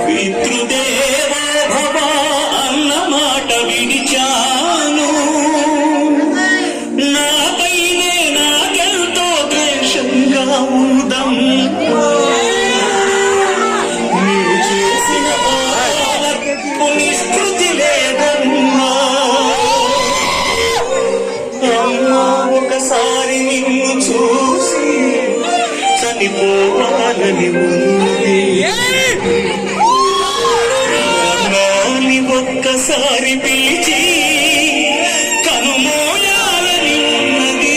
పితృదేవో భవ అన్న మాట విడిచాను, నాపైనే నాకెంతో ద్వేషంగా ఉందం. నీవు చేసిన పాపపు నిష్కృతి లేదమ్మా. అమ్మా, ఒకసారి నిన్ను చూసి చనిపోవాలని ఉంది. నాని ఒక్కసారి పిలిచి కనుమోయాలని ఉన్నది.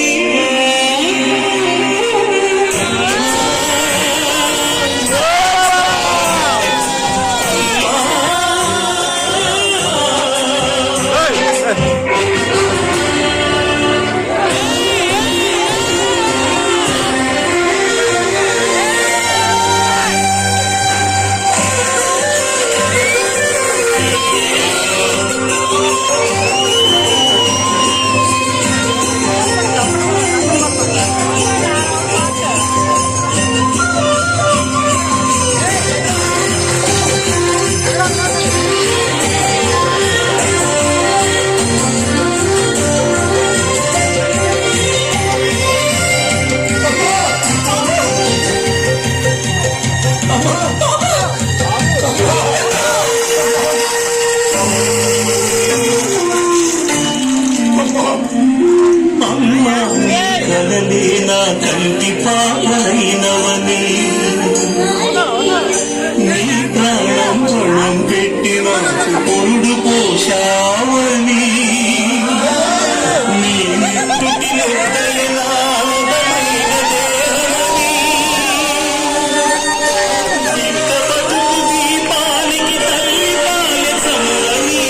కలలే నా కంటి పాపైనవని, నీ ప్రాణం ప్రాణం పెట్టి నాకు పొరుడు పోషావని, నీ నెత్తుటి నెత్తలిలా ఉదయమైన దేవని, ఇంత బతుకు దీపానికి తల్లి పాలె సమని.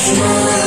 Smile.